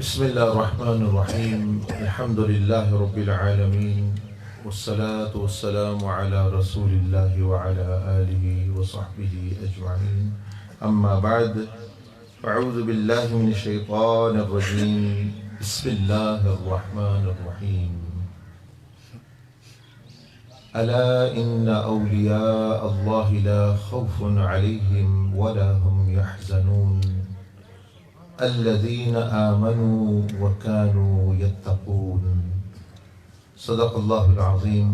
بسم الله الرحمن الرحيم الحمد لله رب العالمين والصلاة والسلام على رسول الله وعلى آله وصحبه أجمعين أما بعد أعوذ بالله من الشيطان الرجيم بسم الله الرحمن الرحيم ألا إن أولياء الله لا خوف عليهم ولا هم يحزنون الذين آمنوا وكانوا يتقون صدق الله العظيم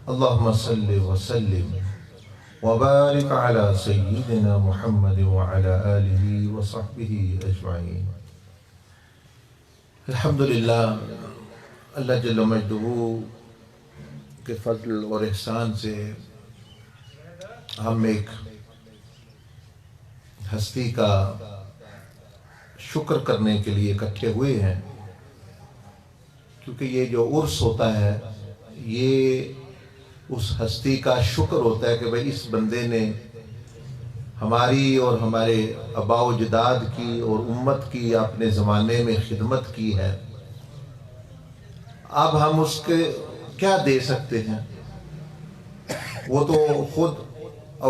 اللهم صل وسلم وبارك على سيدنا محمد وعلى آله وصحبه أجمعين. الحمدللہ اللہ جل مجدہ کے فضل اور احسان سے ہم ایک ہستی کا شکر کرنے کے لیے اکٹھے ہوئے ہیں، کیونکہ یہ جو عرس ہوتا ہے یہ اس ہستی کا شکر ہوتا ہے کہ بھئی اس بندے نے ہماری اور ہمارے آباء و اجداد کی اور امت کی اپنے زمانے میں خدمت کی ہے، اب ہم اس کے کیا دے سکتے ہیں؟ وہ تو خود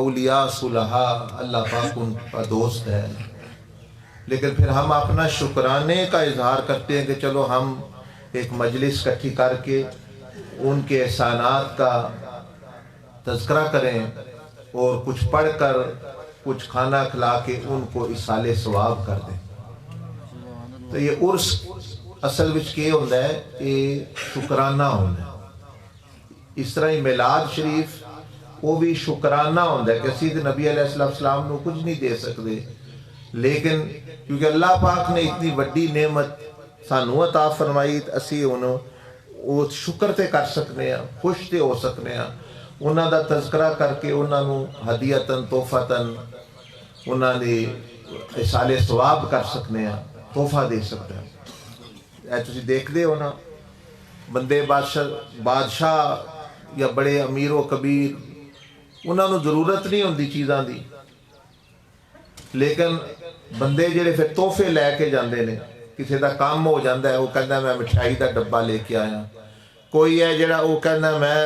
اولیاء صلحاء اللہ پاک ان کا دوست ہے، لیکن پھر ہم اپنا شکرانے کا اظہار کرتے ہیں کہ چلو ہم ایک مجلس اکٹھی کر کے ان کے احسانات کا تذکرہ کریں اور کچھ پڑھ کر کچھ کھانا کھلا کے ان کو ایصال ثواب کر دیں۔ تو یہ عرس اصل وچ کے ہوتا ہے، یہ شکرانہ ہوتا ہے۔ اس طرح ہی میلاد شریف وہ بھی شکرانہ ہوتا ہے کہ اسی نبی علیہ السلام نے کچھ نہیں دے سکتے، لیکن کیونکہ اللہ پاک نے اتنی وڈی نعمت سانو عطا فرمائی، اسی انہوں وہ شکر تے کر سکنے ہیں، خوش تے ہو سکنے ہیں، انہاں دا تذکرہ کر کے انہاں نو ہدیتاً تحفتاً انہاں نے ایصال ثواب کر سکنے ہیں، تحفہ دے سکتے ہیں۔ اے تسی دیکھ دے ہونا بندے بادشاہ یا بڑے امیر و کبیر انہاں نو ضرورت نہیں ہوندی چیزاں دی، لیکن بندے جڑے پھر تحفے لے کے جاندے نے، کسی دا کام ہو جاندہ ہے وہ کہنا میں مٹھائی دا ڈبہ لے کے آیا، کوئی ہے جڑا وہ کہنا میں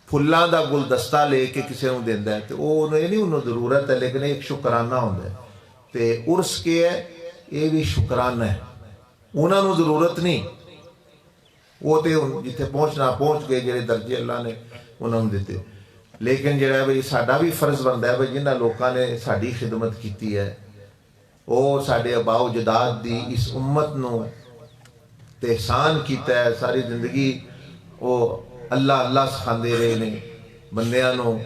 پھلاں دا گلدستہ لے کے کسی نو دیندا ہے، تو وہ نہیں انہوں ضرورت ہے، لیکن ایک شکرانہ ہوندا ہے۔ تے عرس کے ہے یہ بھی شکرانہ ہے، انہاں نو ضرورت نہیں، وہ تے جتھے پہنچنا پہنچ گئے جڑے درجے اللہ نے انہوں نے دیتے، لیکن جڑا ہے بھئی ساڈا بھی فرض بنتا ہے بھئی جنہاں لوکاں نے ساڈی خدمت کیتی ہے، وہ ساڈے آباء و اجداد دی اس امت نو تے احسان کیتا ہے، ساری زندگی وہ اللہ اللہ سکھاندے رہے نے، بندیاں نو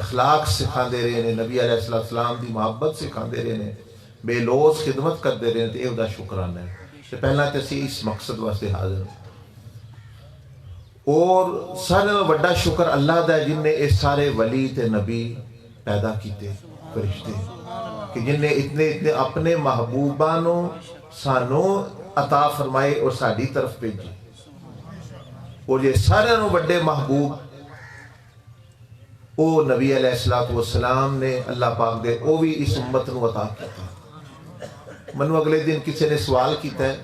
اخلاق سکھاندے رہے نے، نبی علیہ السلام دی محبت سکھاندے رہے نے، بے لوز خدمت کرتے رہے نے، تے یہ شکرانہ ہے۔ تے پہلا تے اسی اس مقصد واسطے حاضر ہیں، اور سارے بڑا شکر اللہ دا ہے جن نے اس سارے ولی تے نبی پیدا کیتے، فرشتے، کہ جن نے اتنے اپنے محبوبانو سانو عطا فرمائے اور ساڈی طرف بھیجے، اور یہ سارے بڑے محبوب او نبی علیہ السلام نے اللہ پاک دے او بھی اس امت نو عطا کیتا۔ منو اگلے دن کسی نے سوال کیتا ہے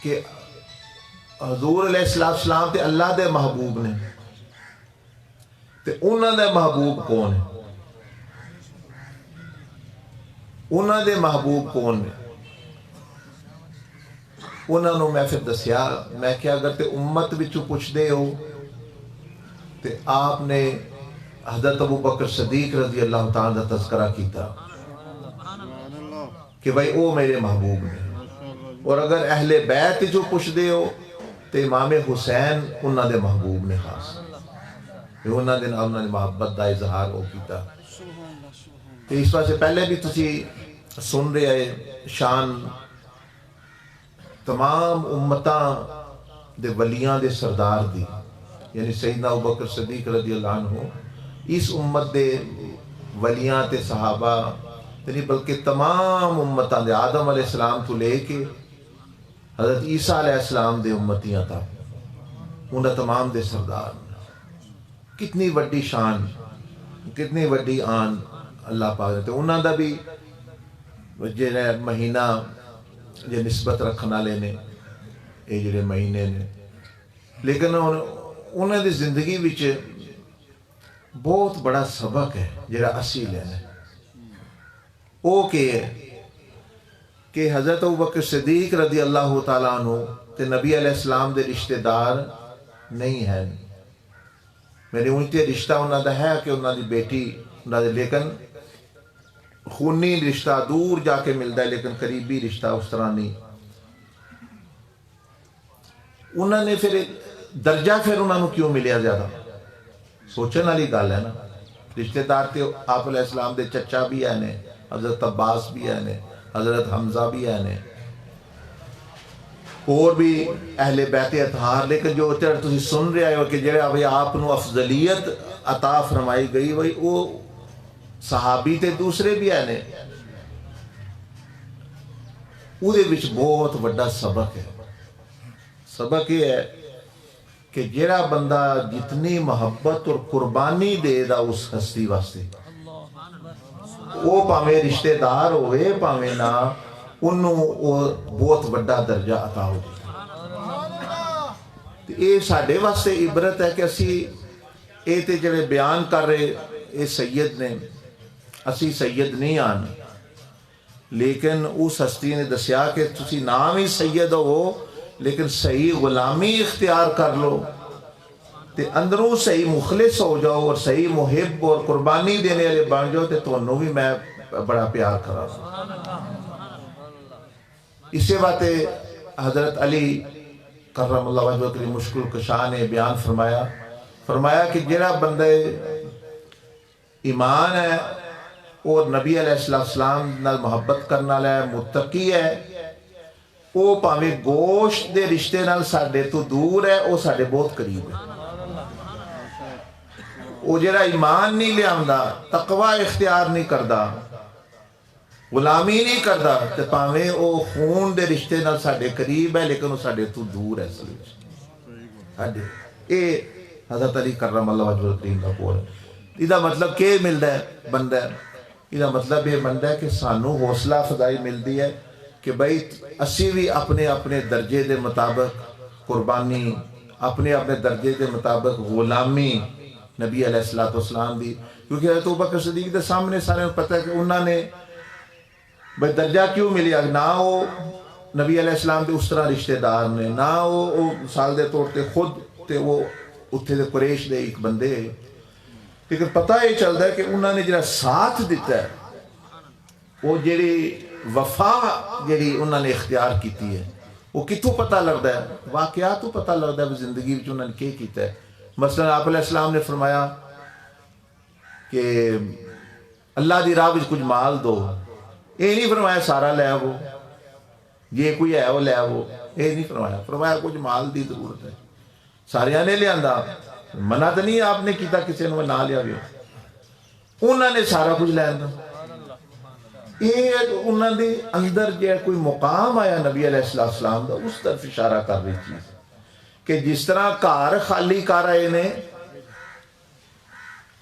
کہ حضور علیہ السلام تے اللہ دے محبوب نے، تے انہاں دے محبوب کون ہے؟ انہاں دے محبوب کون نے؟ انہاں نو میں پھر دسیا، میں کہ اگر تے امت وچوں پوچھ دے ہو تے آپ نے حضرت ابو بکر صدیق رضی اللہ تعالیٰ دا تذکرہ کیتا کہ بھئی او میرے محبوب نے، اور اگر اہل بیت جو پوچھ دے ہو تو امام حسین انہاں دے محبوب نے، خاص انہاں دے محبت دا اظہار ہو کیتا۔ تو اس واسطے پہلے بھی تسی سن رہے ہیں شان تمام امتاں دے ولیاں دے سردار دی، یعنی سیدنا ابوبکر صدیق رضی اللہ عنہ اس امت دے ولیاں تے صحابہ یعنی بلکہ تمام امتاں دے آدم علیہ السلام تو لے کے حضرت عیسیٰ علیہ السلام دے امتیاں تھا، انہاں تمام دے سردار، کتنی وڈی شان، کتنی وڈی آن اللہ پاک نے تو انہوں دا بھی جڑا مہینہ جو نسبت رکھنے والے نے یہ جڑے مہینے نے، لیکن انہوں دی زندگی وچ بہت بڑا سبق ہے جڑا اسی لینا ہے۔ وہ کہ حضرت ابوبکر صدیق رضی اللہ تعالیٰ عنہ تے نبی علیہ السلام دے رشتہ دار نہیں ہیں، میرے اونچے رشتہ انہوں دا ہے کہ انہوں دی بیٹی انہوں دے، لیکن خونی رشتہ دور جا کے ملتا ہے لیکن قریبی رشتہ اس طرح نہیں۔ انہوں نے پھر درجہ پھر انہوں نے کیوں ملیا زیادہ؟ سوچنے والی گل ہے نا۔ رشتہ دار تے آپ علیہ السلام دے چچا بھی ہے نے، حضرت عباس بھی ہے نے، حضرت حمزہ بھی ہے نے، اور بھی اہل بیت اطہار، لیکن جو تھی سن رہے ہو کہ جڑے آپ نو افضلیت عطا فرمائی گئی وہی وہ صحابی تے دوسرے بھی ہے نے، وہ دے وچ بہت بڑا سبق ہے۔ سبق یہ ہے کہ جڑا بندہ جتنی محبت اور قربانی دے دا اس ہستی واسطے، وہ پاویں رشتہ دار ہوئے پاویں نہ، انہوں وہ بہت بڑا درجہ عطا ہو جائے۔ یہ ساڈے واسطے عبرت ہے کہ اسی یہ تے جڑے بیان کر رہے یہ سید نے، اسی سید نہیں آن، لیکن اس ہستی نے دسیا کہ تسی نام ہی سید ہو لیکن صحیح غلامی اختیار کر لو تے اندروں صحیح مخلص ہو جاؤ اور صحیح محب اور قربانی دینے والے بن جاؤ تے تانوں بھی میں بڑا پیار کرا۔ اسی بات حضرت علی کرم اللہ وجہہ کی مشکل کشا نے بیان فرمایا کہ جڑا بندہ ایمان ہے اور نبی علیہ السلام نال محبت کرنا ہے، متقی ہے، وہ پاویں گوشت دے رشتے نال ساڈے تو دور ہے، وہ ساڈے بہت قریب ہے۔ وہ جڑا ایمان نہیں لیاوندا، تقوی اختیار نہیں کردا، غلامی نہیں کردا، تے پاویں وہ خون دے رشتے نال ساڈے قریب ہے لیکن وہ ساڈے تو دور ہے۔ اے حضرت علی کرم اللہ وجہہ الکریم کا قول ہے۔ یہ مطلب کہ ملتا ہے بندہ، یہ مطلب یہ بنتا ہے کہ سانو حوصلہ افزائی ملتی ہے کہ بھائی اسی بھی اپنے اپنے درجے دے مطابق قربانی، اپنے اپنے درجے دے مطابق غلامی نبی علیہ السلام دی، کیونکہ حضرت ابوبکر صدیق دے سامنے سارے پتہ ہے کہ انہوں نے بھائی درجہ کیوں ملیا، نہ وہ نبی علیہ السلام دے اس طرح رشتہ دار نے، نہ وہ مثال دے طور تے خود تے وہ اتھے دے قریش دے ایک بندے، لیکن پتہ یہ چلتا ہے کہ انہوں نے جڑا ساتھ دیتا ہے، وہ جڑی وفا جڑی انہوں نے اختیار کیتی ہے، وہ کتوں پتہ لگتا ہے؟ واقعات تو پتہ لگتا ہے زندگی میں انہوں نے کیا کیتا ہے۔ مثلا آپ علیہ السلام نے فرمایا کہ اللہ دی راہ وچ کچھ مال دو، یہ نہیں فرمایا سارا لے آو، یہ کوئی ہے وہ لے آو، یہ نہیں فرمایا کچھ مال دی ضرورت ہے، سارے نے لیا، منع تو نہیں آپ نے کیتا کسی نے نہ لیا بھی، انہوں نے سارا کچھ لے آندا۔ یہ انہوں نے اندر جو کوئی مقام آیا نبی علیہ السلام کا، اس طرف اشارہ کر رہی چیز کہ جس طرح گھر خالی کر آئے نے،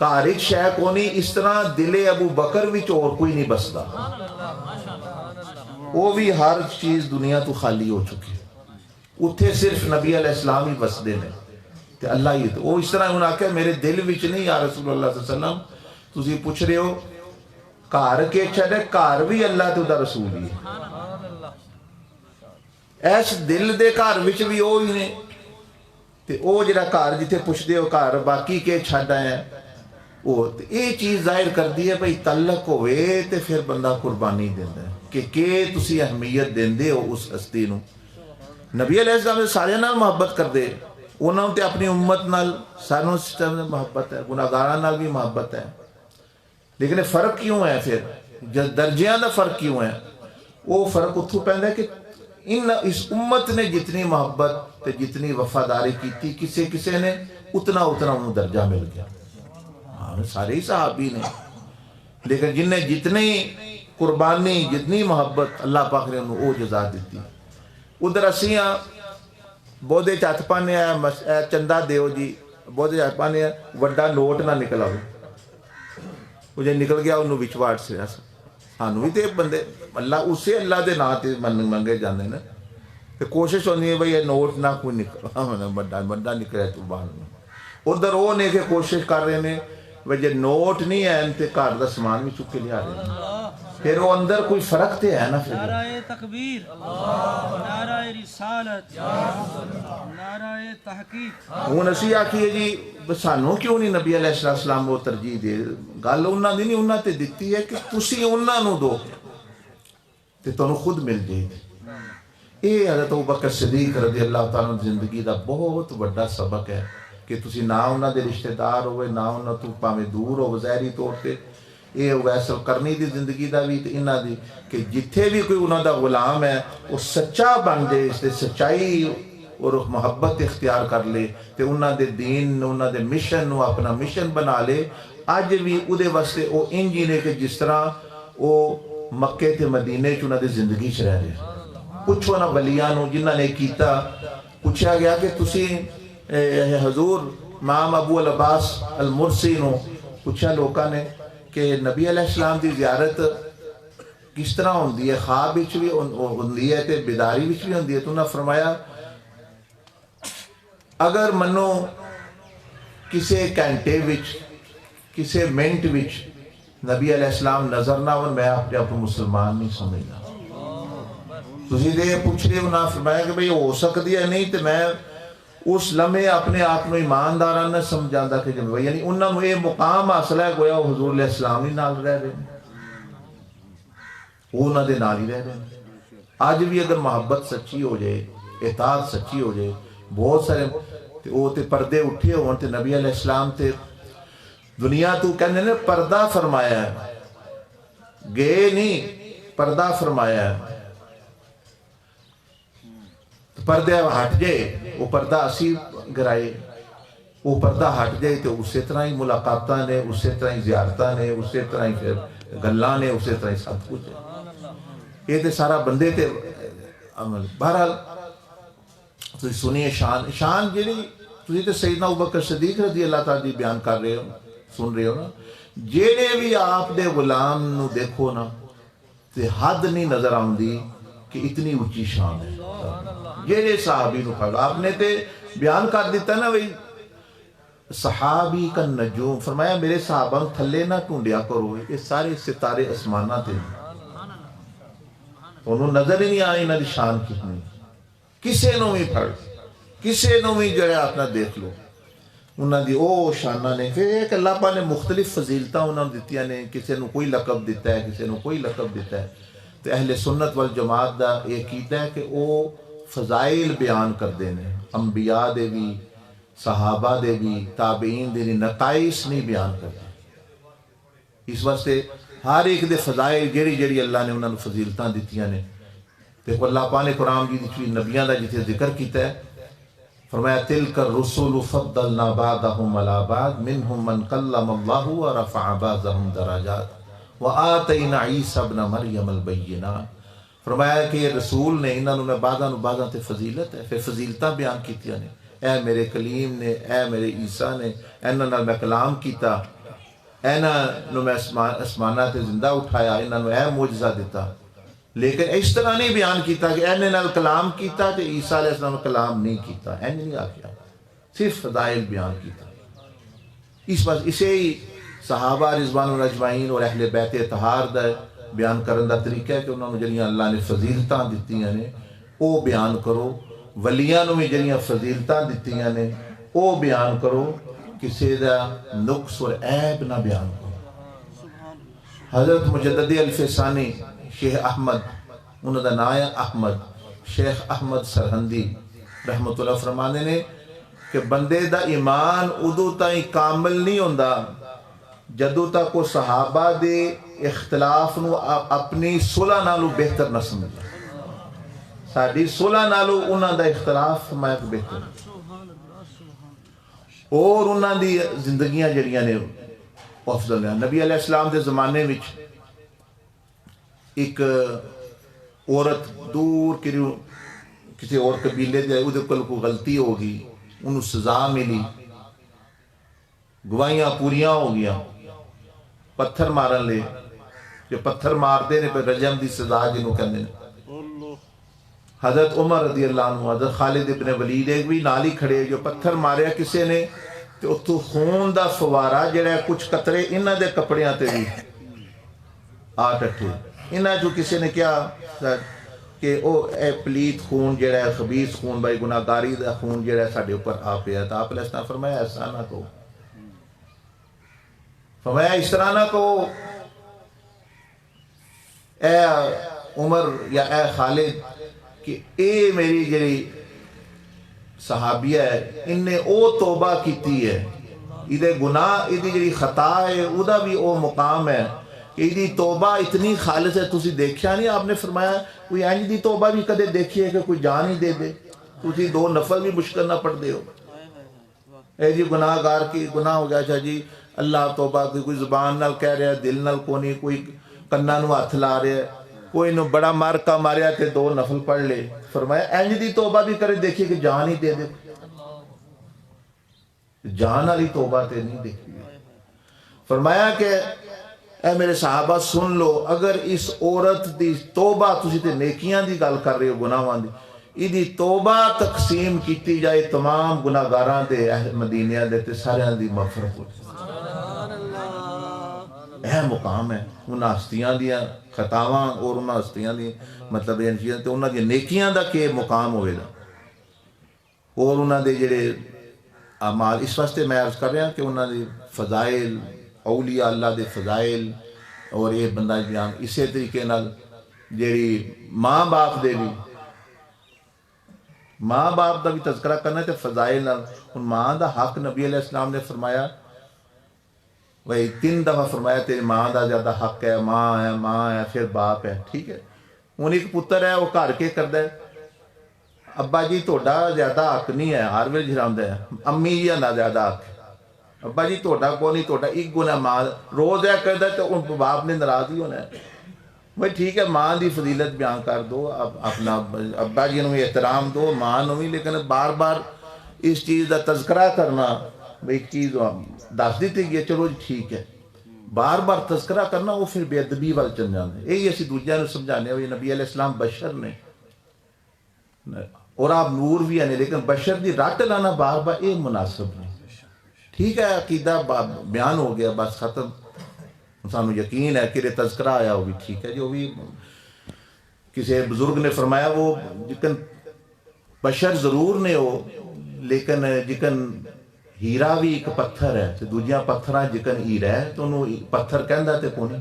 گھر ایک شے کو نہیں، اس طرح دل ابو بکر وچ اور کوئی نہیں بسدا، وہ بھی ہر چیز دنیا تو خالی ہو چکی، اتھے صرف نبی علیہ السلام ہی بسدے نے تے اللہ ہی۔ وہ اس طرح انہوں نے کہا میرے دل وچ نہیں یا رسول اللہ صلی اللہ علیہ وسلم، تسی پوچھ رہے ہو گھر کے چھڑے، گھر بھی اللہ تے دا رسول ہی ہے، ایس دل دے گھر وچ بھی وہ ہی نے، تے او جڑا گھر جتھے پوچھدے ہو گھر باقی کے چھڈ آئے ہیں، وہ یہ چیز ظاہر کر دی ہے بھئی تعلق ہوئے تے پھر بندہ قربانی دیندا ہے کہ تسی اہمیت دیندے ہو اس ہستی نو۔ نبی علیہ السلام سارے نال محبت کردے، انہوں تے اپنی امت نال ساروں سسٹم میں محبت ہے، گناہگاراں نال بھی محبت ہے، لیکن فرق کیوں ہے؟ پھر درجیاں دا فرق کیوں ہے؟ وہ فرق اتھوں پہندا ہے کہ اس امت نے جتنی محبت تے جتنی وفاداری کی کسے نے اتنا انہوں درجہ مل گیا۔ سارے ہی صحابی نے، لیکن جن نے جتنی قربانی جتنی محبت اللہ پاک نے انہوں وہ جزا دیتی۔ ادھر اسیاں بودے چت پانے چندہ دیو جی، بودے چت پانے وڈا نوٹ نہ نکلا ہو، وہ جو نکل گیا انہوں وچ واڑ سے سانو بھی تو بندے اللہ اسے اللہ دے نا تے منگے جاندے نا تو کوشش ہوتی ہے بھئی یہ نوٹ نہ کوئی نکل بڑا نکلے تو باہر ادھر وہ نے کہ کوشش کر رہے ہیں بھئی جے نوٹ نہیں ہے تے گھر دا سامان بھی چک کے لیا رہے ہیں پھر وہ اندر کوئی فرق تے ہے نا پھر نعرہ تکبیر، نعرہ رسالت، نعرہ تحقیق. ہوں اسی آکھیے جی سانوں کیوں نہیں نبی علیہ السلام وہ ترجیح دے گل انہاں دی نہیں انہاں تے دتی ہے کہ تسی انہاں نو دو تے تانوں خود مل جائے گی. یہ حضرت ابوبکر صدیق رضی اللہ تعالیٰ زندگی دا بہت بڑا سبق ہے کہ تسی نہ انہاں دے رشتہ دار ہوئے نہ انہاں تو پاویں دور ہو ظاہری طور تے یہ ویسل کرنی دی زندگی دا بھی تے انہاں دی کہ جتھے بھی کوئی انہاں دا غلام ہے وہ سچا بن جائے اس دے سچائی اور محبت اختیار کر لے تے انہاں دے دین انہاں دے مشن نو اپنا مشن بنا لے. اج بھی او دے واسطے او انجی نے کہ جس طرح او مکے تے مدینے چ انہاں دے زندگی چ رہ رہے. پوچھو نا ولیاں نو جنہاں نے کیتا پوچھا گیا کہ تسی حضور امام ابو العباس المرسی نو پوچھا لوکاں نے کہ نبی علیہ السلام دی زیارت کس طرح ہوندی ہے خواب وچ بھی ہوندی ہے تے بیداری وچ بھی ہوندی ہے تو انہاں فرمایا اگر منو کسے گھنٹے وچ کسے منٹ وچ نبی علیہ السلام نظر نہ آون میں اپنے آپ کو مسلمان نہیں سمجھنا. تسی دے پوچھ رہے انہاں فرمایا کہ بھئی ہو سکتی ہے نہیں تو میں اس لمحے اپنے آپ کو ایماندارانہ سمجھاندا کہ یعنی انہاں نوں یہ مقام حاصل ہے گویا وہ حضور علیہ السلام ہی نال رہ رہے ہیں وہ انہاں دے نال ہی رہ رہے ہیں. آج بھی اگر محبت سچی ہو جائے اطاعت سچی ہو جائے بہت سارے وہ تے پردے اٹھے ہون تے نبی علیہ السلام تے دنیا تو کہنے نے پردہ فرمایا ہے گئے نہیں پردہ فرمایا ہے پردے ہٹ جائے وہ پردہ اسی گرائے وہ پردہ ہٹ جائے تو اسی طرح ہی ملاقاتاں نے اسی طرح ہی زیارتاں نے اسی طرح ہی پھر گلاں نے اسی طرح ہی سب کچھ ہے. یہ تے سارا بندے تے عمل. بہرحال تسی سنیے شان جیڑی تسی تے سیدنا ابوبکر صدیق رضی اللہ تعالیٰ دی بیان کر رہے ہو سن رہے ہو نا جیڑے بھی آپ دے غلام نو دیکھو نا تے حد نہیں نظر آندی کہ اتنی اونچی شان ہے. جیڑے صحابی نو کھڑا آپ نے تے بیان کر دیتا نا بھئی صحابی کا نجوم فرمایا میرے صحابہ تھلے نہ ٹونڈیا کرو یہ سارے ستارے اسمانہ تے انہوں نظر ہی نہیں آئی انہاں دی شان کتنی کسے نو بھی پڑھ کسے نو بھی جڑے اپنا دیکھ لو انہاں دی او شانہ نے پھر ایک اللہ پاک نے مختلف فضیلتاں انہاں دتیاں نے کسے نو کوئی لقب دیتا ہے کسے نو کوئی لقب دیتا ہے. تو اہل سنت والجماعت دا یہ کیتا ہے کہ او فضائل بیان کر دینے انبیاء دے بھی صحابہ دے بھی تابعین دے بھی نقائص نہیں بیان کرتے. اس واسطے ہر ایک دے فضائل جیڑی جیڑی اللہ نے انہوں نے فضیلتاں دیتیاں نے تو اللہ پاک نے قرآن کی نبیاں دا جتنے ذکر کیتا ہے فرمایا تلک الرسل فضلنا بعضهم على بعض منهم من کلم اللہ ورفع بعضهم درجات وآتینا عیسی ابن مریم البینات. فرمایا کہ یہ رسول نے انہوں نے بعضاں تے فضیلت ہے پھر فضیلتاں بیان کیتیاں نے اے میرے کلیم نے اے میرے عیسیٰ نے انہوں نے میں کلام کیتا انہوں نے میں اسمانہ تے زندہ اٹھایا انہوں نے اے معجزہ دیتا. لیکن اس طرح نہیں بیان کیتا کہ انہوں نے کلام کیتا تے عیسیٰ علیہ السلام نے کلام نہیں کیتا انہوں نہیں آکیا صرف فضائل بیان کیتا. اس بات اسے ہی صحابہ رضوان الاجمعین اور اہل بیت اطہار دا بیان کرن دا طریقہ ہے کہ انہوں نے جڑیاں اللہ نے فضیلتاں دتیاں نے او بیان کرو ولیاں نو بھی جڑیاں فضیلتاں دتیاں نے او بیان کرو کسی دا نقص اور عیب نہ بیان کرو. حضرت مجددی الفسانی شیخ احمد انہوں دا نام ہے احمد شیخ احمد سرہندی رحمت اللہ فرمانے نے کہ بندے دا ایمان ادو تائیں کامل نہیں ہوندا جدو تک وہ صحابہ دے اختلاف نو اپنی صلح نالو بہتر نہ سمجھا. ساڈی صلح نالو انہاں دا اختلاف میں بہتر اور انہاں دی زندگیاں جڑیاں نے افضل ہیں. نبی علیہ السلام دے زمانے وچ ایک عورت دور کسی اور قبیلے دے او دے کول کوئی غلطی ہو گئی انہوں سزا ملی گواہیاں پوریاں ہو گیا پتھر مارن لے جو پتھر مارتے نے پھر رجم دی سزا جنہوں کہنے نے. حضرت عمر رضی اللہ عنہ حضرت خالد ابن ولید ایک بھی نال ہی کھڑے جو پتھر ماریا کسے نے تو اتو خون دا فوارا جڑا کچھ قطرے انہاں دے کپڑیاں تے بھی آ ٹٹھے. انہاں جو کسے نے کیا کہ او اے پلیت خون جڑا ہے خبیث خون بھائی گناہگاری دا خون جڑا ہے ساڈے اوپر آ پیا. تو آپ نے فرمایا ایسا نہ کہو, فرمایا اس طرح نہ کہو اے عمر یا اے خالد کہ اے میری جڑی صحابیہ ہے ان نے او توبہ کیتی ہے, ادھے گناہ ادھی جڑی خطا ہے ادا بھی او مقام ہے کہ ادھی توبہ اتنی خالص ہے. تسی دیکھیا نہیں آپ نے فرمایا کوئی اینج دی توبہ بھی کدے دیکھی ہے کہ کوئی جان ہی دے دے, تسی 2 نفل بھی مشکل نہ پڑھ دے ہو. اے جی گناہ گار کی گناہ ہو گیا, اچھا جی اللہ توبہ کی, کوئی زبان نال کہہ رہا ہے دل نال کونی, کوئی کناں نو ہاتھ لا رہا ہے, کوئی نو بڑا مار کا ماریا تے 2 نفل پڑھ لے. فرمایا اینج دی توبہ بھی کرے دیکھیے کہ جان ہی دے دے, جان والی توبہ تے نہیں دیکھی. فرمایا کہ اے میرے صحابہ سن لو, اگر اس عورت دی توبہ تسی تے نیکیاں دی گل کر رہے ہو گناہاں دی, ایدی توبہ تقسیم کیتی جائے تمام گناہگاراں دے اہل مدینہ دے تے سارے دی مغفرت ہو جائے. اے مقام ہے ان ہستیاں دیاں خطاواں اور ان ہستیاں دی مطلب یہ چیزاں تے انہاں دی نیکیاں دا کہ مقام ہوئے دا اور انہاں دے جڑے اعمال. اس واسطے میں عرض کر رہا کہ انہاں دی فضائل اولیاء اللہ دے فضائل اور یہ بندہ بیان اسی طریقے نال جیڑی ماں باپ دے بھی ماں باپ دا بھی تذکرہ کرنا تے فضائل نال. ان ماں دا حق نبی علیہ السلام نے فرمایا وہی 3 دفعہ فرمایا تیری ماں دا زیادہ حق ہے, ماں ہے پھر باپ ہے. ٹھیک ہے, ہن ایک پتر ہے وہ گھر کے کردا ہے ابا جی توڑا زیادہ حق نہیں ہے, ہر ویل جھراندا ہے امی جی نہ زیادہ حق ہے, ابا جی توڑا کو نہیں, توڑا ایک گنا ماں روز ہے کردا ہے تو ان باپ نے ناراض ہی ہونا ہے. بھائی ٹھیک ہے ماں دی فضیلت بیان کر دو, اپنا ابا جی نو احترام دو, ماں نو بھی, لیکن بار بار اس چیز دا تذکرہ کرنا بھئی ایک چیز دس دیتی گئی چلو جی ٹھیک ہے, بار بار تذکرہ کرنا وہ پھر بے ادبی وال چل جاندے. یہی اسی دوجیاں نو سمجھانے ہوئے نبی علیہ السلام بشر نے اور آپ نور بھی ہیں, لیکن بشر دی رٹ لانا بار بار یہ مناسب نہیں. ٹھیک ہے عقیدہ بیان ہو گیا بس ختم, سانو یقین ہے کہ تذکرہ آیا وہ بھی ٹھیک ہے. جو بھی کسی بزرگ نے فرمایا وہ جکن بشر ضرور نے ہو لیکن جکن ہیرا بھی ایک پتھر ہے تو دوجیاں پتھراں جکن ہیرا ہے تو انہوں پتھر کہندا تے کونی,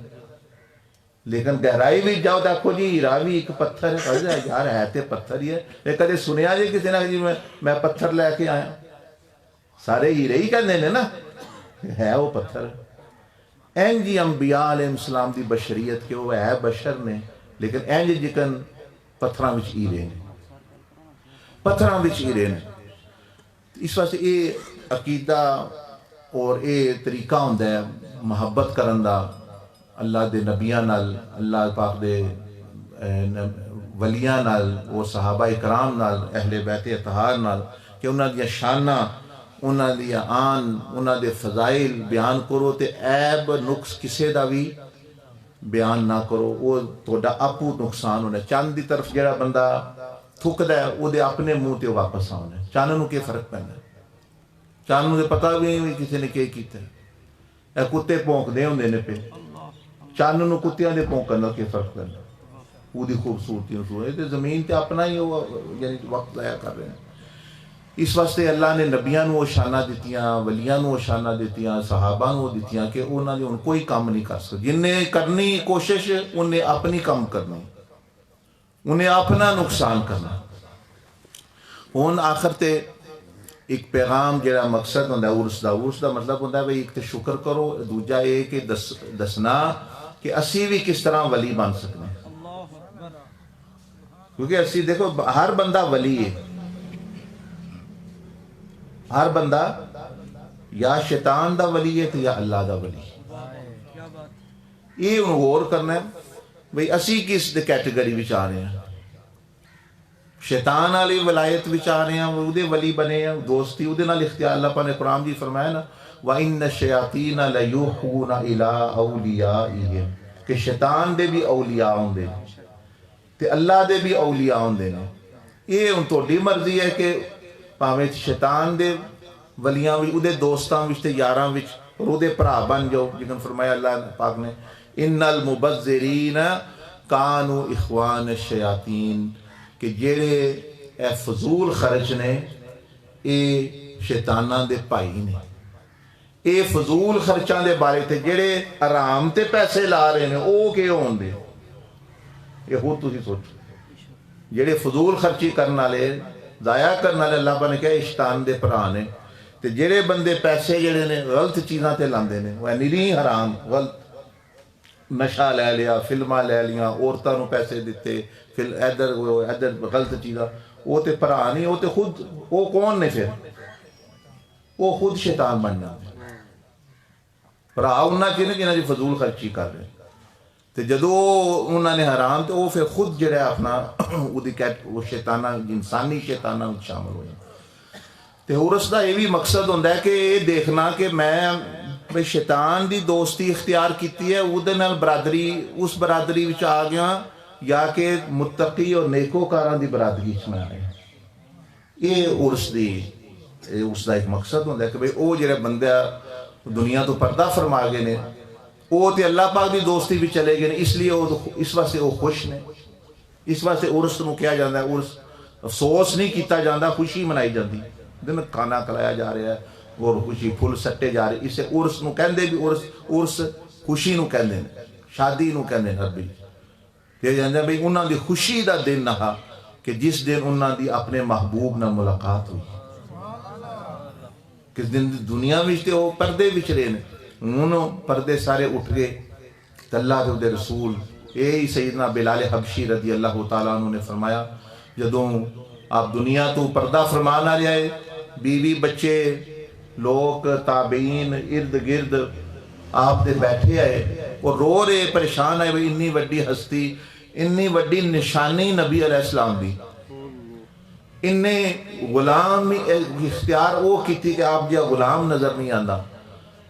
لیکن گہرائی بھی جاؤ دیکھو جی ہیرا بھی ایک پتھر ہے. یار ہے تے پتھر ہی ہے, میں کدے سنیا جی کسی نے جی میں پتھر لے کے آیا, سارے ہیرے ہی کہندے نے نا, ہے وہ پتھر. این جی انبیاء علیہ السلام دی بشریت کے وہ ہے بشر نے, لیکن این جی جکن پتھراں وچ ہیرے نے, پتھراں وچ ہیرے نے. اس واسطے یہ عقیدہ اور یہ طریقہ ہوندا ہے محبت کرن دا اللہ دے نبیاں نال, اللہ پاک دے ولیاں نال, اور صحابہ کرام نال, اہل بیت اطہار نال, کہ انہاں دی شاناں, انہاں دی آن, انہاں دے فضائل بیان کرو تے عیب نقص کسے دا بھی بیان نہ کرو. وہ تہاڈا اپو نقصان ہونا. چند دی طرف جڑا بندہ تھکدا ہے وہ دے اپنے منہ تے واپس آنا. چند نو کی فرق پیندا ہے, چند نو پتہ بھی نہیں کسی نے کی کیتا ہے. اے کتے بھونکدے ہوندے نے پہ, چند نو کتیاں دے بھونکن نال کی فرق پیندا, وہ دی خوبصورتی ہے تے زمین تے اپنا ہی وہ یعنی وقت ضائع کر رہے ہیں. اس واسطے اللہ نے نبیاں نو شانہ دیتیاں, ولیاں نو شانہ دیتیاں, صحابہ نو دیتیاں کہ انہاں نے کوئی کام نہیں کر سکتے. جن نے کرنی کوشش انہیں اپنی کام کرنا, انہیں اپنا نقصان کرنا. ہن آخر تے ایک پیغام جڑا مقصد ہوندا ہے عرس دا مطلب ہوندا ہے بھئی ایک تے شکر کرو, دوجا یہ کہ دسنا کہ اسی بھی کس طرح ولی بن سکتے ہیں. کیونکہ اسی دیکھو ہر بندہ ولی ہے, ہر بندہ یا شیطان دا ولی ہے تو یا اللہ دا ولی. یہ انہوں غور کرنا ہے بھئی اسی کس کیٹیگری وچ آ رہے ہیں. شیطان والی ولایت وچ آ رہے ہیں, وہ دے ولی بنے ہیں, دوستی وہ دے نال اختیار. اللہ پاک نے قرآن جی فرمایا نا وَإِنَّ الشَّيَاطِينَ لَيُوحُونَ إِلَىٰ أَوْلِيَائِهِمْ کہ شیطان دے بھی اولیاء ہوندے تے اللہ دے بھی اولیاء ہوندے نے. یہ ہن تہاڈی مرضی ہے کہ ਭਾਵੇਂ شیطان دے ولیاں وچ اودے دوستاں وچ تے یاراں وچ اور اودے بھرا بن جاؤ. لیکن فرمایا اللہ پاک نے ان المبذرین کانوا اخوان الشیاطین کہ جڑے اے فضول خرچ نے اے شیطاناں دے بھائی نے. اے فضول خرچاں دے بارے تے جڑے آرام تے پیسے لا رہے نے او کہ ہون دے یہ خود تسی سوچو. جڑے فضول خرچی کرن والے ضائع کرن والے اللہ پاک نے کہا شیطان دے بھرا نے. تے جڑے بندے پیسے جڑے نے غلط چیزاں تے لاندے نے وہ نیری حرام غلط نشہ لے لیا فلماں لے لیاں عورتاں نوں پیسے دتے پھر ادھر غلط چیزاں وہ تے بھرا نہیں وہ تے خود وہ کون نے پھر وہ خود شیطان بن جاندے. بھرا انہاں چ نے جنہاں دی فضول خرچی کر رہے تے جدوں انہاں نے حرام تے وہ پھر خود جڑا اپنا وہ شیطانہ انسانی شیطانہ شامل ہوئے. تے عرس دا یہ بھی مقصد ہوندا ہے کہ یہ دیکھنا کہ میں بھئی شیطان دی دوستی اختیار کیتی ہے اودے نال برادری اس برادری وچ آ گیا یا کہ متقی اور نیکوکاراں دی برادری وچ میں آیا. یہ عرس دا ایک مقصد ہوندا ہے کہ بھئی او جڑے بندے دنیا تو پردہ فرما گئے نے وہ تے اللہ پاک دی دوستی بھی چلے گئے نے اس لیے اس واسطے وہ خوش نے. اس واسطے عرس نوں کہا جاتا ہے عرس افسوس نہیں کیتا جاتا خوشی منائی جاتی. دن کھانا کھلایا جا رہا ہے اور خوشی پھول سٹے جا رہے اسے عرس نوں کہندے بھی عرس خوشی نوں کہندے نے شادی نوں کہندے نے عربی کہ جاندا بھئی انہاں دی خوشی دا دن نہ کہ جس دن انہاں دی اپنے محبوب نال ملاقات ہوئی. کس دن دنیا وچ تے وہ پردے وچ رہے نے ہن پردے سارے اٹھ گئے تے اللہ دے رسول اے سیدنا بلال حبشی رضی اللہ تعالیٰ عنہ نے فرمایا جدوں آپ دنیا تو پردہ فرمان آ جائے بیوی بچے لوگ تابعین ارد گرد آپ دے بیٹھے آئے اور رو رہے پریشان آئے بھئی انی وڈی ہستی انی وڈی نشانی نبی علیہ السلام دی انہیں غلام اختیار وہ کیتی کہ آپ جا غلام نظر نہیں آندا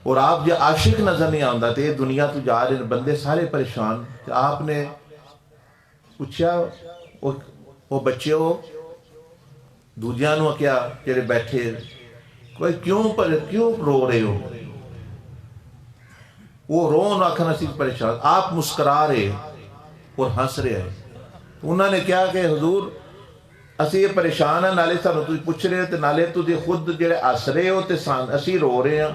اور آپ جا عاشق نظر نہیں آندا تے دنیا تو جا رہے بندے سارے پریشان. آپ نے پوچھا وہ بچے ہو دوجیاں نو کیا جڑے بیٹھے کوئی کیوں رو رہے ہو وہ رون آکھنا سی پریشان آپ مسکرا رہے اور ہنس رہے ہیں. انہوں نے کیا کہ حضور اسی یہ پریشان ہیں نالے سانو تسی پوچھ رہے تے نالے تسی خود جڑے ہس رہے ہو تے اسی رو رہے ہیں.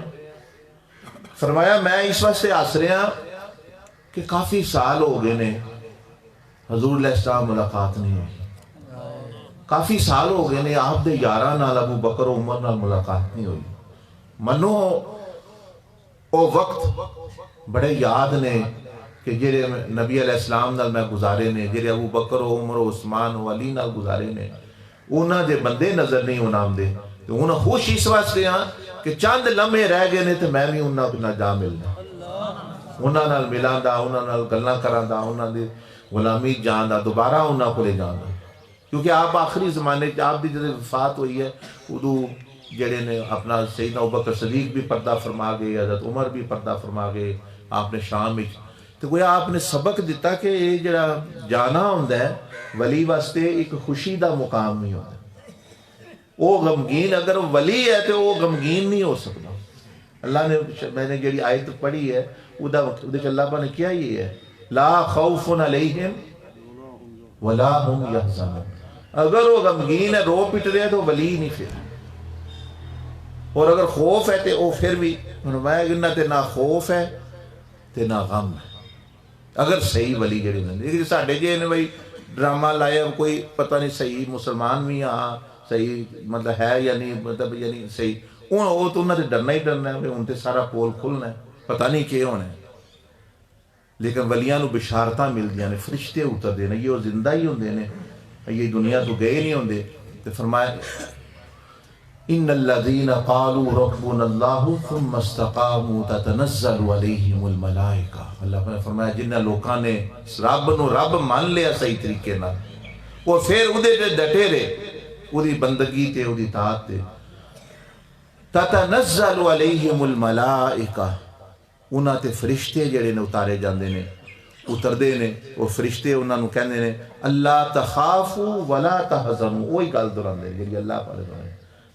فرمایا میں اس واسطے ہس رہا کہ کافی سال ہو گئے نے حضور علیہ السلام ملاقات نہیں ہوئی. کافی سال ہو گئے نے آپ دے یاراں نال ابو بکر و عمر نال ملاقات نہیں ہوئی. منو او وقت بڑے یاد نے کہ جڑے نبی علیہ السلام نال میں گزارے نے جڑے ابو بکر و عمر و عثمان و علی نال گزارے نے انہاں دے بندے نظر نہیں ہونا آمدے. انہاں خوش اس واسطے ہاں کہ چند لمحے رہ گئے نے تے میں بھی انہاں نال جا ملنا انہاں نال ملاں دا انہاں نال گلاں کراں دا انہاں دی غلامی جان دا دوبارہ انہاں کولے جان دا. کیونکہ آپ آخری زمانے آپ دی جب وفات ہوئی ہے ادو جڑے نے اپنا سیدنا ابوبکر صدیق بھی پردہ فرما گئے حضرت عمر بھی پردہ فرما گئے آپ نے شام میں تو گویا آپ نے سبق دیتا کہ یہ جڑا جانا ہوندا ہے ولی واسطے ایک خوشی دا مقام نہیں ہوتا. وہ غمگین اگر ولی ہے تو وہ غمگین نہیں ہو سکتا. اللہ نے میں نے جڑی آیت پڑھی ہے ادھر اللہ پاک نے کیا یہ ہے لا خوف علیہم ولا هم يحزنون. اگر وہ غمگین ہے رو پٹ رہے تو ولی نہیں پھر اور اگر خوف ہے تو وہ پھر بھی نہ نہ خوف ہے تے نہ غم ہے. اگر صحیح ولی جڑے نے ساڈے جے نے بھائی ڈرامہ لایا کوئی پتہ نہیں صحیح مسلمان بھی ہاں صحیح مطلب ہے یا نہیں مطلب یعنی صحیح وہ تو انہوں نے ڈرنا ہی ڈرنا ہے ان تے سارا پول کھلنا ہے پتہ نہیں کیا ہونا ہے. لیکن ولیاں نو بشارتاں ملدیاں نے فرشتے اتردے نے یہ وہ زندہ ہی ہوندے نے یہ دنیا تو گئے نہیں ہوندے. تے فرمایا ان الذين قالوا ربنا الله ثم استقاموا تتنزل عليهم الملائکہ. اللہ نے فرمایا جنہاں لوکاں نے رب نو رب مان لیا صحیح طریقے نال اور پھر اودے تے ڈٹے رہے اودی بندگی تے اودی اطاعت تے تتنزل علیہم الملائکہ، انہاں تے فرشتے جڑے نے اتارے جاندے نے، اتردے نے، وہ فرشتے انہاں نو کہندے نے اللہ تخافوا ولا تحزنوا، وہی گل دہراندے نے جڑی اللہ پاک نے،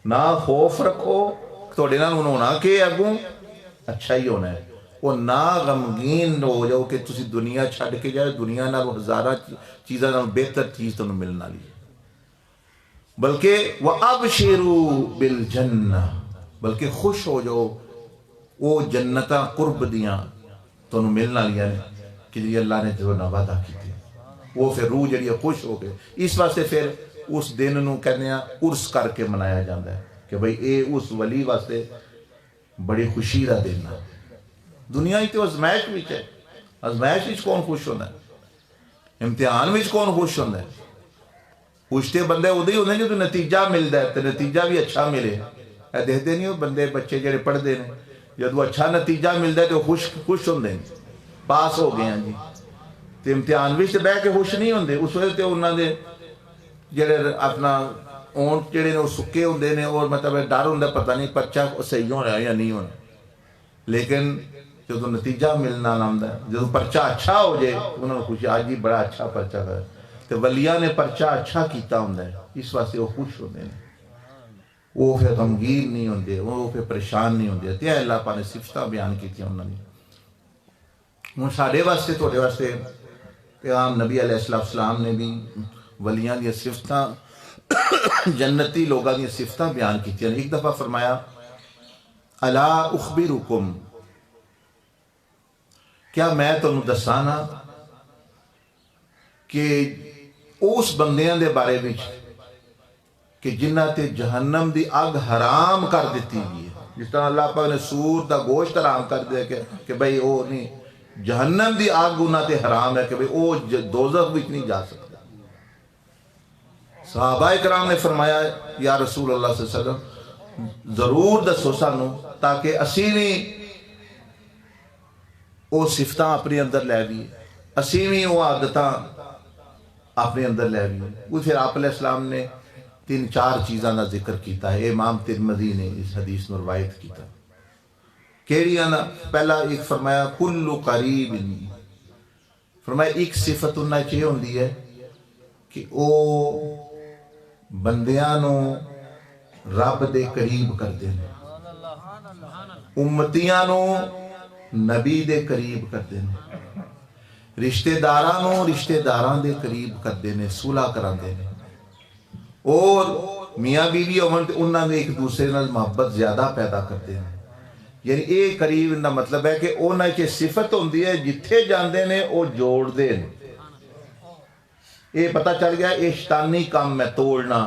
نہ خوف رکھو، تہاڈے نال ہونا کہ اگوں اچھا ہی ہونا ہے، وہ نہ غمگین ہو جاؤ کہ تسی دنیا چھڈ کے جاؤ، دنیا نال ہزاراں چیزاں نال بہتر چیز تانوں ملن والی ہے، بلکہ وَأَبْشِرُوا بِالْجَنَّةِ، بلکہ خوش ہو جاؤ وہ جنتاں قرب دیاں تانوں ملن والیاں نے کہ جی اللہ نے جو وعدہ کیتے، وہ پھر روح جڑی ہے خوش ہو گئے۔ اس واسطے پھر اس دن نو کہنے ہیں عرس کر کے منایا جاتا ہے کہ بھئی اے اس ولی واسطے بڑی خوشی دا دن ہے۔ دنیا ہی تو ازمائش وچ ہے، ازمائش وچ کون خوش ہوتا ہے، امتحان وچ کون خوش ہوتا ہے؟ خوش تے بندے ادھر ہی ہوتے ہیں جو نتیجہ ملتا ہے، تو نتیجہ بھی اچھا ملے، اے دیکھتے نہیں ہو بندے بچے جڑے پڑھتے ہیں جب اچھا نتیجہ ملتا ہے تو خوش ہوتے ہیں، پاس ہو گئے ہیں جی، تو امتحان وچ بہ کے خوش نہیں ہوتے، اس وجہ تے انہوں نے جڑے اپنا اونٹ جڑے نے وہ سکے ہوندے نے، اور مطلب ڈر ہوتا ہے پتہ نہیں پرچہ صحیح ہونا ہے یا نہیں ہونا، لیکن جب نتیجہ ملنا آتا ہے، جب پرچہ اچھا ہو جائے انہوں نے خوشی آج بھی بڑا اچھا پرچہ ہے، تو ولیاں نے پرچہ اچھا کیتا ہوتا ہے، اس واسطے وہ خوش ہوتے ہیں، وہ پھر غمگین نہیں ہوتے، وہ پھر پریشان نہیں ہوتے، تے اللہ پاک نے صفتاں بیان کیتیاں انہوں نے۔ ہوں ساڈے واسطے تواڈے واسطے پیغام نبی علیہ السلام نے بھی ولیاں دی صفتاں، جنتی لوگاں دی صفتاں بیان کیتیاں۔ ایک دفعہ فرمایا الا اخبرکم، کیا میں تانوں دسانا کہ اس بندیاں دے بارے وچ کہ جنہ تے جہنم دی اگ حرام کر دیتی گئی ہے، جس طرح اللہ پاک نے سور دا گوشت حرام کر دیا کہ بھئی وہ نہیں، جہنم دی آگ انہاں تے حرام ہے کہ بھئی وہ دوزخ وچ نہیں جا سکتا۔ صحابہ کرام نے فرمایا یا رسول اللہ صلی اللہ علیہ وسلم ضرور دسو سانو تاکہ اسی بھی وہ صفتاں اپنے اندر لے بھی، اسی بھی وہ عادتاں اپنے اندر لے بھی۔ وہ پھر آپ علیہ السلام نے 3-4 چیزاں کا ذکر کیتا ہے، امام ترمذی نے اس حدیث میں روایت کیتا۔ کیڑیاں نا؟ پہلا ایک فرمایا کل قریب، فرمایا ایک صفت انہاں چاہیے ہوندی ہے کہ او بندیاں نو رب دے قریب کردے ہیں، امتیاں نو نبی دے قریب کردے ہیں، رشتہ داراں نو رشتہ داراں دے قریب کردے نے، صلح کراندے نے، اور میاں بیوی ہون تے انہاں نے ایک دوسرے نال محبت زیادہ پیدا کرتے ہیں۔ یعنی اے قریب دا مطلب ہے کہ انہاں کی صفت ہوندی ہے جتھے جاندے نے او جوڑ دے نے۔ اے پتہ چل گیا اے شیطانی کام ہے توڑنا،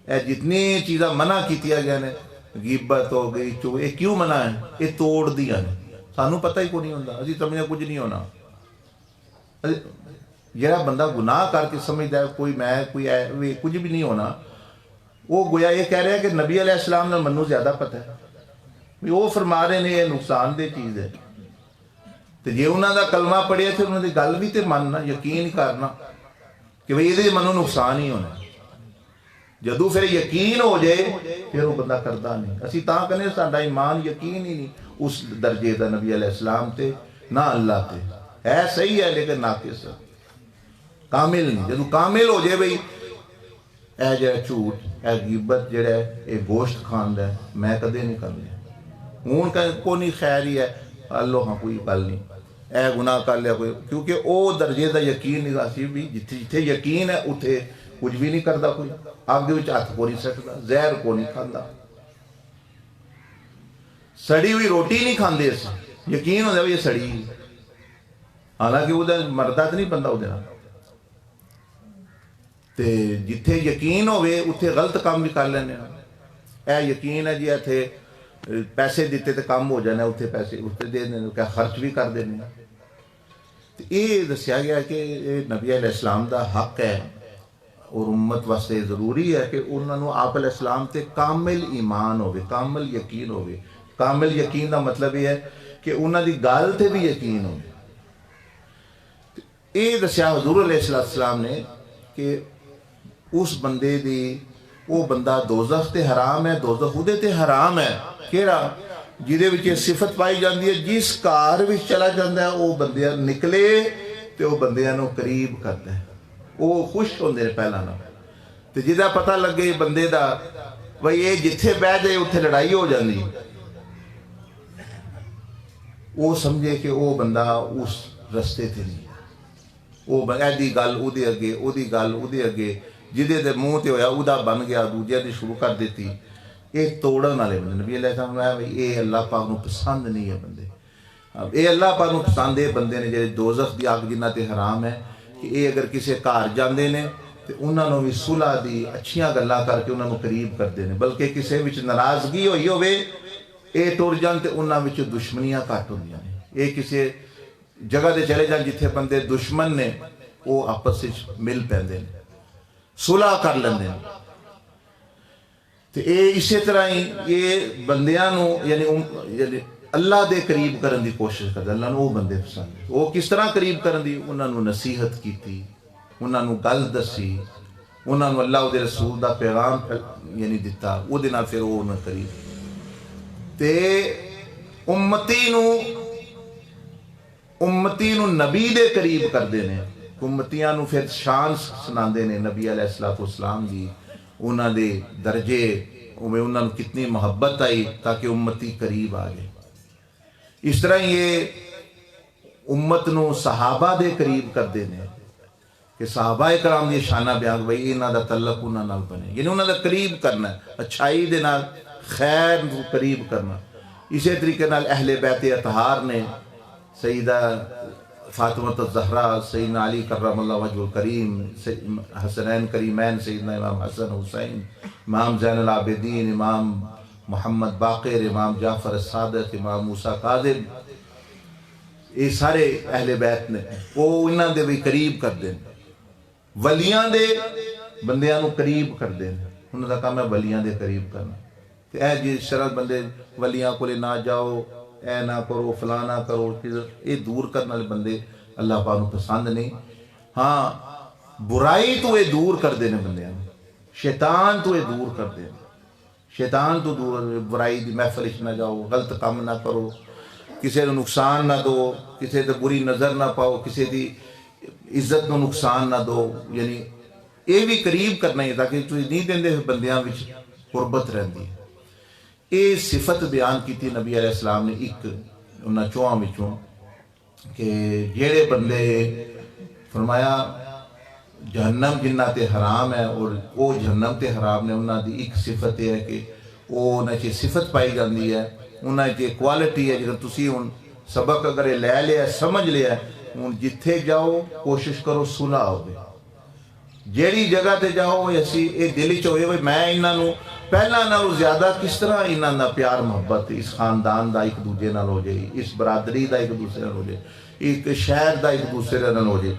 اے جتنی چیزاں منع کیتیا گیا نے، غیبت ہو گئی، اے کیوں منع ہے؟ اے توڑ دیا نے، سانو پتہ ہی کو نہیں ہوندا، اسی سمجھے کچھ نہیں ہونا۔ جڑا بندہ گناہ کر کے سمجھدا ہے کوئی میں کوئی کچھ بھی نہیں ہونا، وہ گویا یہ کہہ رہا ہے کہ نبی علیہ السلام نے منو زیادہ پتہ ہے، وہ فرما رہے ہیں یہ نقصان دہ چیز ہے، تو جی انہوں دا کلمہ پڑھے پھر انہوں دی گل بھی تے ماننا، یقین کرنا کہ بھئی یہ منو نقصان ہی ہونا۔ جدو پھر یقین ہو جائے پھر وہ بندہ کرتا نہیں۔ اسی تاں کہنے ساڈا ایمان یقین ہی نہیں اس درجے دا نبی علیہ السلام تے نہ اللہ تے، ہے صحیح ہے لیکن ناقص ہے، کامل نہیں۔ جدو کامل ہو جائے بھئی اے جڑا جھوٹ، اے غیبت جڑا ہے، اے گوشت کھاندا ہے، میں کدے نہیں کرنا، ہوں کو نہیں خیر ہی ہے، اللہ ہاں کوئی گل نہیں، اے گناہ کر لیا کوئی، کیونکہ او درجے دا یقین نہیں راسی بھی، جتھے یقین ہے اتھے کچھ بھی نہیں کردا، کوئی اگ دے وچ ہاتھ کو نہیں سٹدا، زہر کو نہیں کھاندا، سڑی ہوئی روٹی نہیں کھاندے، اس یقین ہوندا بھی یہ سڑی، حالانکہ وہ مردا تے نہیں بندہ وہ نال، تے جتھے یقین ہوئے اتھے غلط کام بھی کر لینے، اے یقین ہے جی اتھے پیسے دیتے تو کام ہو جانا، اتنے پیسے اتنے دے دینے، کیا خرچ بھی کر دینے۔ تو یہ دسیا گیا کہ نبی علیہ السلام دا حق ہے اور امت واسطے ضروری ہے کہ انہوں نے آپ علیہ السلام تے کامل ایمان ہوئے، کامل یقین ہوئے۔ کامل یقین دا مطلب یہ ہے کہ انہوں دی گل تے بھی یقین ہوئے۔ یہ دسیا حضور علیہ السلام نے کہ اس بندے دی وہ بندہ دوزخ تے حرام ہے، دوزخ اودے تے حرام ہے کیڑا جہدے وچ یہ صفت پائی جاندی ہے جس کار وچ چلا جاندہ ہے وہ بندے نکلے تے وہ بندیاں نو قریب کرتا ہے، وہ خوش ہوندے نے پہلا نہ تے جہدا پتہ لگے بندے دا بھئی یہ جتھے بہ جائے اتھے لڑائی ہو جاندی، وہ سمجھے کہ وہ بندہ اس رستے تے نہیں، وہ ایدی گل او دے اگے، او دی گل او دے اگے، جہدے دے منہ تے ہویا او دا بن گیا، دوجے دی شروع کر دیتی۔ یہ توڑن والے بندے، نبی علیہ السلام نے بھئی اے اللہ پاک نو پسند نہیں ہے بندے، اے اللہ پاک نو پسند ہے بندے نے جڑے دوزخ دی آگ جنہ تے حرام ہے کہ اے اگر کسی گھر جاندے نے تے انہاں نو بھی صلح دی اچھیاں گلاں کر کے انہاں نو قریب کردے نے، بلکہ کسی وچ ناراضگی ہوئی ہوے اے ٹر جان تے انہاں وچ دشمنیاں گھٹ ہوندیاں نے، اے کسی جگہ دے چلے جان جتھے بندے دشمن نے وہ آپس وچ مل پیندے نے، صلح کر لیندے نے۔ تے اے اسی طرح ہی یہ بندیاں نو یعنی اللہ دے قریب کرن دی کوشش کردا، اللہ نو وہ بندے پسند ہے۔ وہ کس طرح قریب کرن دی؟ انہاں نو نصیحت کیتی، انہاں نو گل دسی، انہاں نو اللہ دے رسول دا پیغام یعنی دتا، او دے نال پھر وہ انہاں قریب تے امتی نو نبی دے قریب کردے نے، امتیاں نو پھر شان سناندے نے نبی علیہ السلام دی، انہاں دے درجے انہاں نو کتنی محبت آئی تاکہ امتی قریب آ گئے۔ اس طرح یہ امت نو صحابہ دے قریب کردے نے کہ صحابہ کرام دی شانہ بیان بھئی انہاں دا تعلق انہاں نال بنے، یعنی انہاں دا قریب کرنا ہے، اچھائی دے نال خیر نو قریب کرنا۔ اسی طریقے نال اہل بیت اطہار نے سیدہ فاطمہ الزہرا، سیدنا علی کرم اللہ وجہ الکریم، حسنین کریمین سیدنا امام حسن حسین، امام زین العابدین، امام محمد باقر، امام جعفر الصادق، امام موسیٰ کاظم، یہ سارے اہل بیت نے وہ انہاں دے بھی قریب کر دیں، ولیاں دے بندیاں نو قریب کر دیں، انہاں دا کام ہے ولیاں دے قریب کرنا۔ کہ اے جی شرط بندے ولیاں کو لے نہ جاؤ، اے نہ کرو، فلاں نہ کرو، یہ دور کرنے والے بندے اللہ پاک نو پسند نہیں۔ ہاں برائی تو یہ دور کر دینے بندے ہیں، شیطان تو یہ دور کر دینے، شیطان تو دور، برائی دی محفل نہ جاؤ، غلط کام نہ کرو، کسی کو نقصان نہ دو، کسی تے بری نظر نہ پاؤ، کسی دی عزت نو نقصان نہ دو، یعنی یہ بھی قریب کرنا ہے تاکہ تو نہیں دیندے بندیاں وچ قربت رہندی ہے۔ یہ صفت بیان کی تھی نبی علیہ السلام نے ایک انہاں چوہاں وچوں کہ جیڑے بندے فرمایا جہنم جنہ تے حرام ہے اور وہ جہنم تے حرام نے، انہاں دی ایک صفت یہ ہے کہ وہ انہاں چ صفت پائی جاندی ہے، انہاں چ کوالٹی ہے۔ جب تسی ہن سبق اگر لے لیا سمجھ لیا ہن جتھے جاؤ کوشش کرو صلح ہوے، جیڑی جگہ تے جاؤ اسی یہ دل چ ہوئے میں انہاں نو پہلا نالوں زیادہ کس طرح انہاں دا پیار محبت اس خاندان دا ایک دوجے نال ہو جائے، اس برادری دا ایک دوسرے نال ہو جائے، ایک شہر دا ایک دوسرے نال ہو جائے،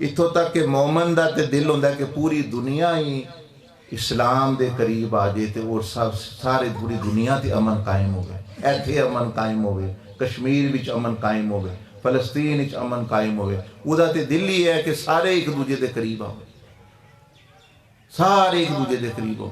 اتھوں تک کہ مومن دا تے دل ہوندا ہے کہ پوری دنیا ہی اسلام دے قریب آ جائے تے اور سارے پوری دنیا تے امن قائم ہو گئے، ایتھے امن قائم ہو گئے، کشمیر وچ امن قائم ہو گئے، فلسطین وچ امن قائم ہو گئے، او دا تے دل ہی ہے کہ سارے ایک دوجے دے قریب آؤ، سارے ایک دوجے دے قریب ہو۔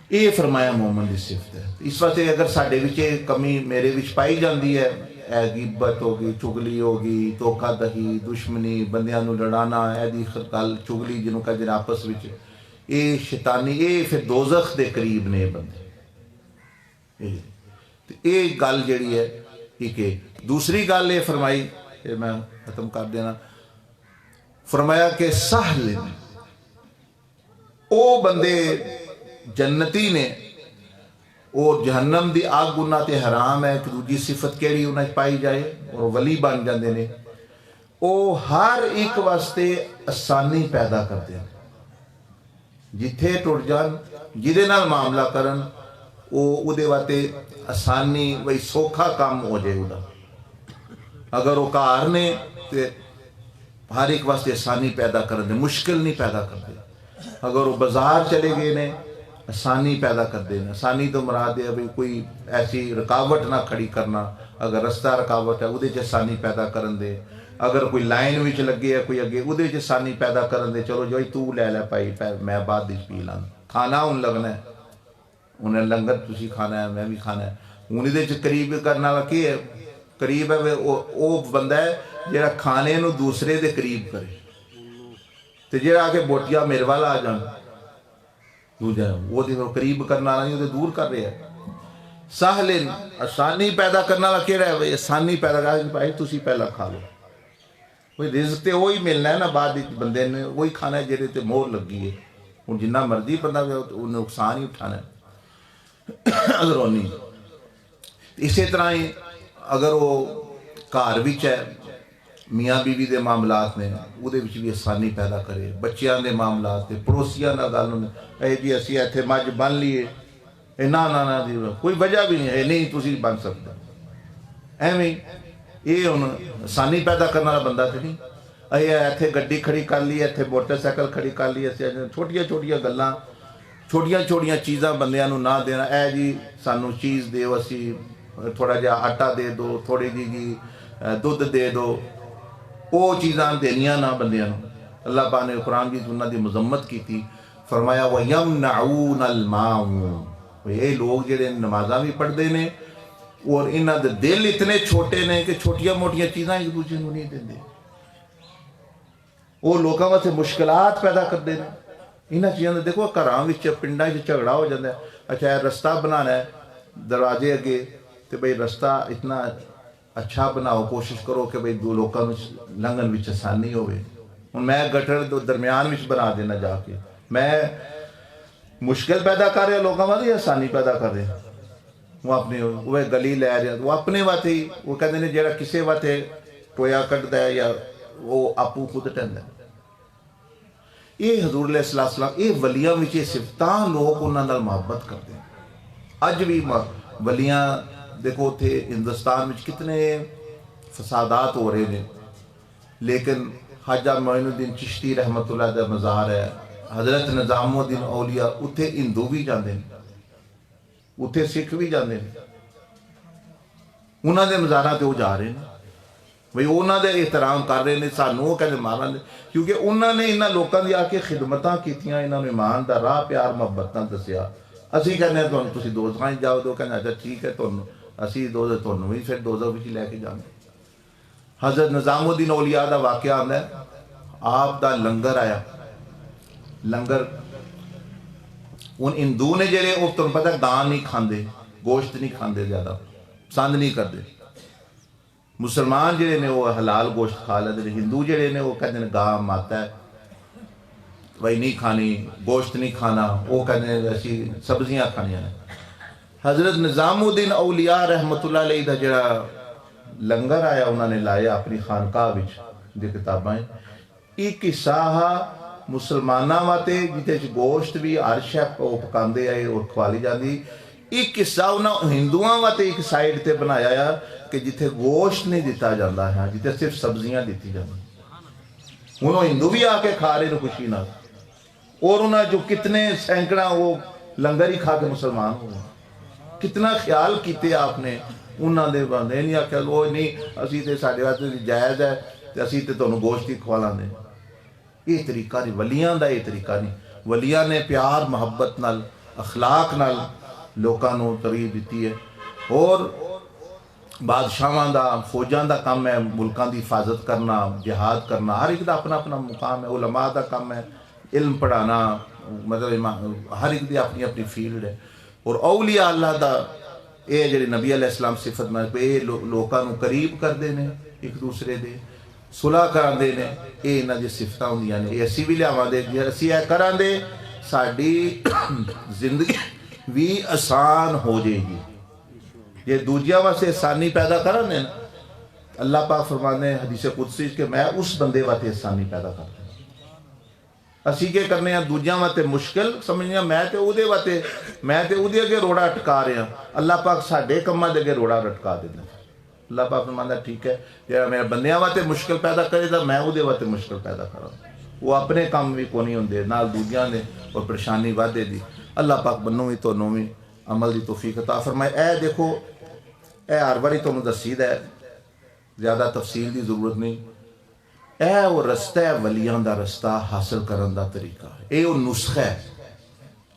یہ فرمایا مومن دی صفت ہے۔ اس واسطے اگر ساڈے وچ کمی میرے وچ پائی جاندی ہے، اے غیبت ہوگی، چگلی ہوگی، دھوکہ دہی، دشمنی، بندیاں نو لڑانا، ایدی گل چگلی جنوں کہندے نے آپس وچ، یہ شیطانی، یہ پھر دوزخ دے قریب نے بندے۔ یہ گل جڑی ہے ٹھیک ہے۔ دوسری گل یہ فرمائی کہ میں ختم کر دینا، فرمایا کہ سہل او بندے جنتی نے، اور جہنم دی آگ انہاں تے حرام ہے کہ دوجی صفت کیڑی انہاں پائی جائے اور ولی بن جاندے نے، او ہر ایک واسطے آسانی پیدا کر دیں، جتھے ٹر جان جہدے نال معاملہ کرن او دے واسطے آسانی وہی سوکھا کام ہو جائے ادا۔ اگر وہ کار نے تے ہر ایک واسطے آسانی پیدا کر دیں، مشکل نہیں پیدا کر دیں۔ اگر وہ بازار چلے گئے نے آسانی پیدا کر دینا، آسانی تو مراد ہے بھی کوئی ایسی رکاوٹ نہ کھڑی کرنا، اگر رستہ رکاوٹ ہے وہ آسانی پیدا کرن دے، اگر کوئی لائن وچ لگے ہے کوئی اگے وہ آسانی پیدا کرن دے، چلو جو تو لے لے پائی میں بعد پی لاں، کھانا ہوں لگنا ہے، انہیں لنگر تسی کھانا ہے، میں بھی کھانا ہے. ہوں یہ قریب کرنے والا کی ہے؟ قریب ہے وہ بندہ ہے جہاں کھانے نو دوسرے دے قریب کرے، تو جہاں آ کے بوٹیاں میرے والا آ جان دوجا وہ قریب کرنے والا نہیں، وہ دور کر رہے ہیں. سہل آسانی پیدا کرنے والا کہڑا ہے؟ آسانی پیدا کر بھائی تسی پہلا کھا لو. کوئی رزق تے وہی ملنا ہے نا، بعد بندے نے وہی کھانا ہے جہے تے مہر لگی ہے. ہوں جنہ مرضی بندہ نقصان ہی اٹھانا ہے اندرونی. اسی طرح ہی اگر وہ گھر وچ ہے میاں بیوی دے معاملات نے وہ بھی آسانی پیدا کرے، بچیاں دے معاملات نے، پڑوسیاں نہ گل اے جی اسی ایتھے مجھ بن لیے نہ دی کوئی وجہ بھی نہیں ہے، نہیں تسی بن سکتے ایویں. یہ ہوں آسانی پیدا کرنے والا بندہ تو نہیں. ایتھے گڈی کھڑی کر لی، ایتھے موٹر سائیکل کھڑی کر لی، چھوٹیاں چھوٹیاں گلاں چھوٹیاں چھوٹیاں چیزاں بندیاں نو نہ دینا. اے جی سانو چیز دیو، اسی تھوڑا جہا آٹا دے دو، تھوڑی جی دودھ دے دو، وہ چیزاں دینیاں نہ بندیاں نو. اللہ پاک نے قرآن کی انہاں دی مذمت کی تھی، فرمایا وَيَمْنَعُونَ الْمَاعُونَ. یہ لوگ جڑے نمازاں بھی پڑھتے ہیں اور انہاں دے دل اتنے چھوٹے نے کہ چھوٹیاں موٹیاں چیزاں ایک دوسرے کو نہیں دیں. وہ لوگوں واسطے مشکلات پیدا کرتے ہیں. انہاں چیزاں دے دیکھو گھراں وچ پنڈاں وچ جھگڑا ہو جاتا ہے. اچھا رستہ بنانا ہے دروازے اگے تو بھئی رستہ اتنا اچھا بناؤ، کوشش کرو کہ بھئی دو لوگوں لنگن وچ آسانی ہوئے. ہوں میں گٹر درمیان وچ بنا دینا جا کے، میں مشکل پیدا کر رہا لوگوں واسطے آسانی پیدا کر رہا. وہ اپنی وہ گلی لے رہا، وہ اپنے واسطے ہی وہ کہتے ہیں جہاں کسے واسطے ٹویا کٹتا ہے یا وہ آپو خود ٹہندا ہے. یہ حضور علیہ السلام یہ ولیاں وچ یہ صفتاں لوگ انہاں نال محبت کرتے ہیں. اج بھی ولیاں دیکھو اتنے ہندوستان وچ کتنے فسادات ہو رہے ہیں، لیکن خواجہ معین الدین چشتی رحمت اللہ دا مزار ہے، حضرت نظام الدین اولیاء اتھے ہندو بھی جاندے ہیں، اتھے سکھ بھی جاندے ہیں. انہاں دے مزاراں تے وہ جا رہے ہیں بھئی انہاں دے احترام کر رہے ہیں. سانوں وہ کہتے مارن دے کیونکہ انہاں نے انہاں لوکاں دی آ کے خدمتاں کیتیاں، انہاں نے ایمان دا راہ پیار محبت نال دسیا. اسی کہنے ہیں تانوں تسی دوزخاں جاؤ، تو کہنا اچھا ٹھیک ہے تانوں اسی دوزخ تانوں بھی پھر دوزخ وچ لے کے جانے. حضرت نظام الدین اولیاء دا واقعہ آندا ہے، آپ دا لنگر آیا. لنگر ان ہندو نے جڑے وہ تمہیں پتہ دان نہیں کھاندے، گوشت نہیں کھاندے، زیادہ پسند نہیں کرتے. مسلمان جڑے نے وہ حلال گوشت کھا لیتے، ہندو جڑے نے وہ کہتے ہیں گاہ ماتا ہے بھائی نہیں کھانی، گوشت نہیں کھانا، وہ کہتے ہیں ایسی سبزیاں کھانیاں ہیں. حضرت نظام الدین اولیاء رحمت اللہ علیہ دا جڑا لنگر آیا انہوں نے لایا اپنی خانقاہ وچ دی کتاباں. ایک قصہ مسلماناں واتے جتے گوشت بھی ہر شے پکاندے آئے اور کھوالی جاندی. ایک قصہ انہوں ہندوؤں واتے ایک سائڈ تے بنایا ہے کہ جتے گوشت نہیں دیتا جاندہ ہے، جتے صرف سبزیاں دیتی جاندی. انہوں ہندو بھی آ کے کھا رہے خوشی نہ، اور انہوں جو کتنے سینکڑا وہ لنگر ہی کھا کے مسلمان ہوئے. کتنا خیال کیتے آپ نے انہوں نے بندے نہیں آکھیا وہ نہیں اسی تے ساڈے واسطے جائز ہے تے اسی تے تانوں گوشت ہی کھوالاں دے. یہ طریقہ نہیں ولیاں دا، یہ طریقہ نہیں. ولیاں نے پیار محبت نال اخلاق نال لوکاں نو ترغیب دیتی ہے. اور بادشاہاں دا فوجاں دا کام ہے ملکاں دی حفاظت کرنا، جہاد کرنا، ہر ایک دا اپنا اپنا مقام ہے. علماء دا کام ہے علم پڑھانا، مطلب ہر ایک دی اپنی اپنی فیلڈ ہے. اور اولیاء اللہ دا یہ جڑے نبی علیہ السلام صفت میں یہ لوکاں نو قریب کردے نے، ایک دوسرے دے صلح کراندے نے. یہ انہاں دی صفتاں ہوندیاں نے. یہ اسی بھی لیاواں دے جے اسی اے کراں دے ساڈی زندگی بھی آسان ہو جائے گی. یہ دوجیاں واسطے آسانی پیدا کرن نا، اللہ پاک فرمانے ہیں حدیث قدسی کہ میں اس بندے واسطے آسانی پیدا کرتا. اسی کے کرنے ہیں دوجیاں واسطے مشکل سمجھنے میں تے او دے واسطے میں تے او دے اگے روڑا اٹکا رہا. اللہ پاک ساڈے کماں دے اگے روڑا اٹکا دینا. اللہ پاک فرماتا ہے ٹھیک ہے جہاں میرے بندیاں واسطے مشکل پیدا کرے تو میں او دے واسطے مشکل پیدا کراں. وہ اپنے کام بھی کو نہیں ہوندے نال دوجیاں دے اور پریشانی وادے دی. اللہ پاک بنوں بھی تانوں بھی عمل دی توفیق عطا فرمائے. اے دیکھو اے ہر باری تانوں دسیدا ہے، زیادہ تفصیل دی ضرورت نہیں. اے وہ رستہ ہے ولیاں دا رستہ حاصل کرن دا طریقہ، اے وہ نسخہ ہے.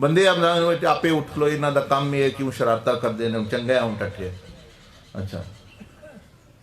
ਬੰਦੇ ਆਪੇ ਉੱਠ ਲੋ, ਇਹਨਾਂ ਦਾ ਕੰਮ ਇਹ ਕਿਉਂ ਸ਼ਰਾਰਤਾਂ ਕਰਦੇ ਨੇ, ਚੰਗਾ ਹੁਣ ਟੱਠੇ। ਅੱਛਾ